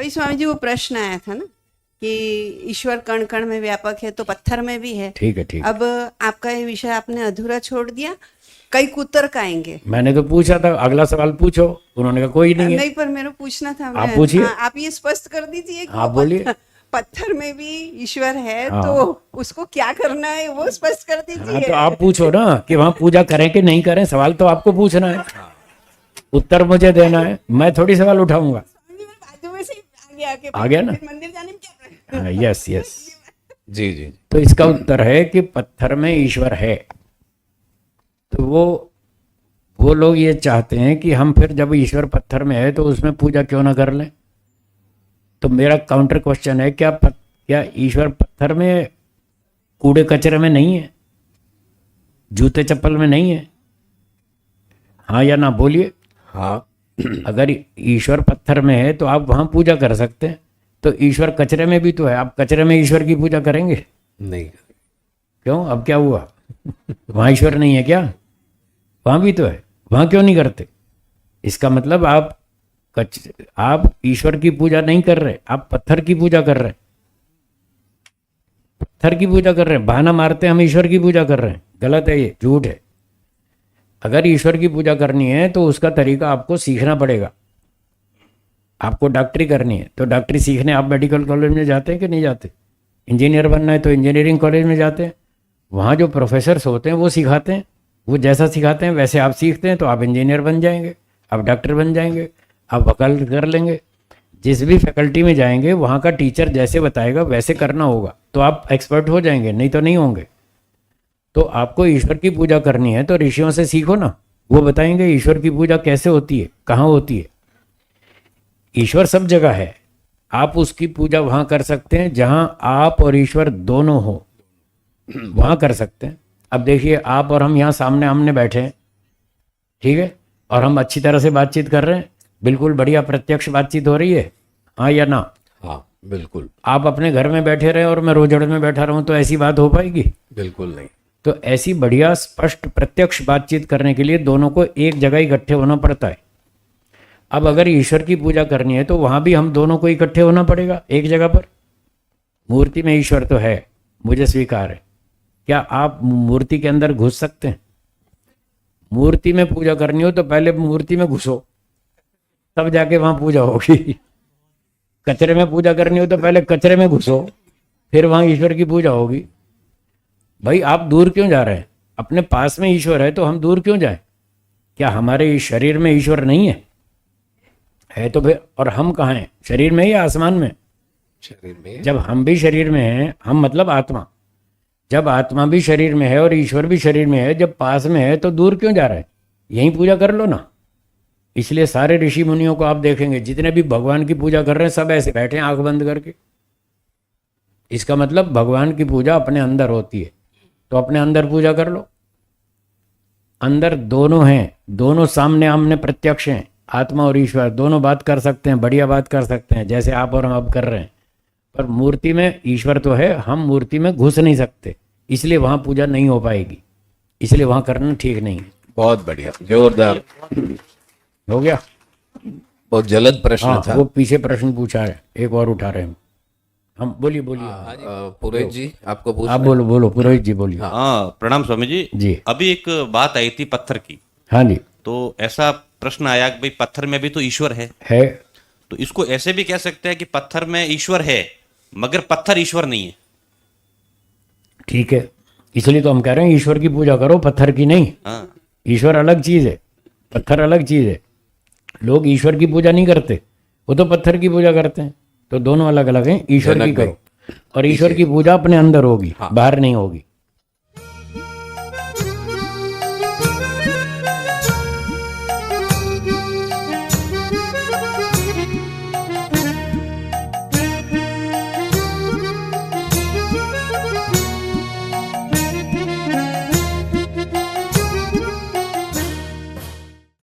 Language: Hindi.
अभी स्वामी जी वो प्रश्न आया था ना कि ईश्वर कण कण में व्यापक है तो पत्थर में भी है। ठीक है, ठीक। अब आपका ये विषय आपने अधूरा छोड़ दिया, कई कुतर का आएंगे। मैंने तो पूछा था अगला सवाल पूछो, उन्होंने कहा कोई नहीं है। नहीं, पर मेरे को पूछना था। आप पूछिए। हाँ, आप ये स्पष्ट कर दीजिए कि आप वो बोलिए। पत्थर में भी ईश्वर है, हाँ। तो उसको क्या करना है वो स्पष्ट कर हाँ, दीजिए। तो आप पूछो ना कि वहां पूजा करें कि नहीं करें, सवाल तो आपको पूछना है, उत्तर मुझे देना है, मैं थोड़ी सवाल उठाऊंगा। बाजू में से आ गया ना? मंदिर जाने में क्या हाँ, यस यस। जी जी। तो इसका उत्तर है कि पत्थर में ईश्वर है। तो वो लोग ये चाहते हैं कि हम फिर जब ईश्वर पत्थर में है तो उसमें पूजा क्यों ना कर लें। तो मेरा काउंटर क्वेश्चन है, क्या ईश्वर पत्थर में, कूड़े कचरे में नहीं है, जूते चप्पल में नहीं है? हाँ या ना बोलिए। हाँ। अगर ईश्वर पत्थर में है तो आप वहां पूजा कर सकते हैं, तो ईश्वर कचरे में भी तो है, आप कचरे में ईश्वर की पूजा करेंगे? नहीं। क्यों, अब क्या हुआ? वहां ईश्वर नहीं है क्या? वहां भी तो है, वहां क्यों नहीं करते? इसका मतलब आप ईश्वर की पूजा नहीं कर रहे, आप पत्थर की पूजा कर रहे हैं। पत्थर की पूजा कर रहे हैं, बहाना मारते हैं हम ईश्वर की पूजा कर रहे हैं। गलत है, ये झूठ है। अगर ईश्वर की पूजा करनी है तो उसका तरीका आपको सीखना पड़ेगा। आपको डॉक्टरी करनी है तो डॉक्टरी सीखने आप मेडिकल कॉलेज में जाते हैं कि नहीं जाते? इंजीनियर बनना है तो इंजीनियरिंग कॉलेज में जाते हैं। वहाँ जो प्रोफेसर्स होते हैं वो सिखाते हैं, वो जैसा सिखाते हैं वैसे आप सीखते हैं, तो आप इंजीनियर बन जाएंगे, आप डॉक्टर बन जाएंगे, आप वकालत कर लेंगे। जिस भी फैकल्टी में जाएंगे वहाँ का टीचर जैसे बताएगा वैसे करना होगा, तो आप एक्सपर्ट हो जाएंगे, नहीं तो नहीं होंगे। तो आपको ईश्वर की पूजा करनी है तो ऋषियों से सीखो ना, वो बताएंगे ईश्वर की पूजा कैसे होती है, कहाँ होती है। ईश्वर सब जगह है, आप उसकी पूजा वहाँ कर सकते हैं जहाँ आप और ईश्वर दोनों हो, वहाँ कर सकते हैं। अब देखिए, आप और हम यहाँ सामने आमने बैठे हैं, ठीक है, और हम अच्छी तरह से बातचीत कर रहे हैं, बिल्कुल बढ़िया प्रत्यक्ष बातचीत हो रही है, हाँ या ना? हाँ बिल्कुल। आप अपने घर में बैठे रहे और मैं रोजड़ में बैठा रहूं तो ऐसी बात हो पाएगी? बिल्कुल नहीं। तो ऐसी बढ़िया स्पष्ट प्रत्यक्ष बातचीत करने के लिए दोनों को एक जगह इकट्ठे होना पड़ता है। अब अगर ईश्वर की पूजा करनी है तो वहां भी हम दोनों को इकट्ठे होना पड़ेगा एक जगह पर। मूर्ति में ईश्वर तो है, मुझे स्वीकार है। क्या आप मूर्ति के अंदर घुस सकते हैं? मूर्ति में पूजा करनी हो तो पहले मूर्ति में घुसो, तब जाके वहां पूजा होगी। कचरे में पूजा करनी हो तो पहले कचरे में घुसो, फिर वहां ईश्वर की पूजा होगी। भाई आप दूर क्यों जा रहे हैं? अपने पास में ईश्वर है तो हम दूर क्यों जाएं? क्या हमारे शरीर में ईश्वर नहीं है? है तो फिर, और हम कहाँ हैं, शरीर में या आसमान में? शरीर में। जब हम भी शरीर में हैं, हम मतलब आत्मा, जब आत्मा भी शरीर में है और ईश्वर भी शरीर में है, जब पास में है तो दूर क्यों जा रहे हैं? यहीं पूजा कर लो ना। इसलिए सारे ऋषि मुनियों को आप देखेंगे, जितने भी भगवान की पूजा कर रहे हैं सब ऐसे बैठे हैं आंख बंद करके। इसका मतलब भगवान की पूजा अपने अंदर होती है, तो अपने अंदर पूजा कर लो। अंदर दोनों हैं, दोनों सामने आमने प्रत्यक्ष हैं, आत्मा और ईश्वर दोनों बात कर सकते हैं, बढ़िया बात कर सकते हैं, जैसे आप और हम अब कर रहे हैं। पर मूर्ति में ईश्वर तो है, हम मूर्ति में घुस नहीं सकते, इसलिए वहां पूजा नहीं हो पाएगी, इसलिए वहां करना ठीक नहीं है। बहुत बढ़िया, जोरदार, हो गया। बहुत जलद प्रश्न हाँ, था। वो पीछे प्रश्न पूछा है, एक और उठा रहे हैं हम। बोलिए बोलिए। पुरोहित जी आपको पूछ आप बोलो बोलो, पुरोहित जी बोलिए। हाँ, प्रणाम स्वामी जी। जी। अभी एक बात आई थी पत्थर की, हाँ जी। तो ऐसा प्रश्न आया कि भाई पत्थर में भी तो ईश्वर है, तो इसको ऐसे भी कह सकते हैं कि पत्थर में ईश्वर है मगर पत्थर ईश्वर नहीं है। ठीक है, इसलिए तो हम कह रहे हैं ईश्वर की पूजा करो, पत्थर की नहीं। हाँ, ईश्वर अलग चीज है, पत्थर अलग चीज है। लोग ईश्वर की पूजा नहीं करते, वो तो पत्थर की पूजा करते हैं, तो दोनों अलग अलग हैं। ईश्वर की करो, और ईश्वर की पूजा अपने अंदर होगी, बाहर नहीं होगी।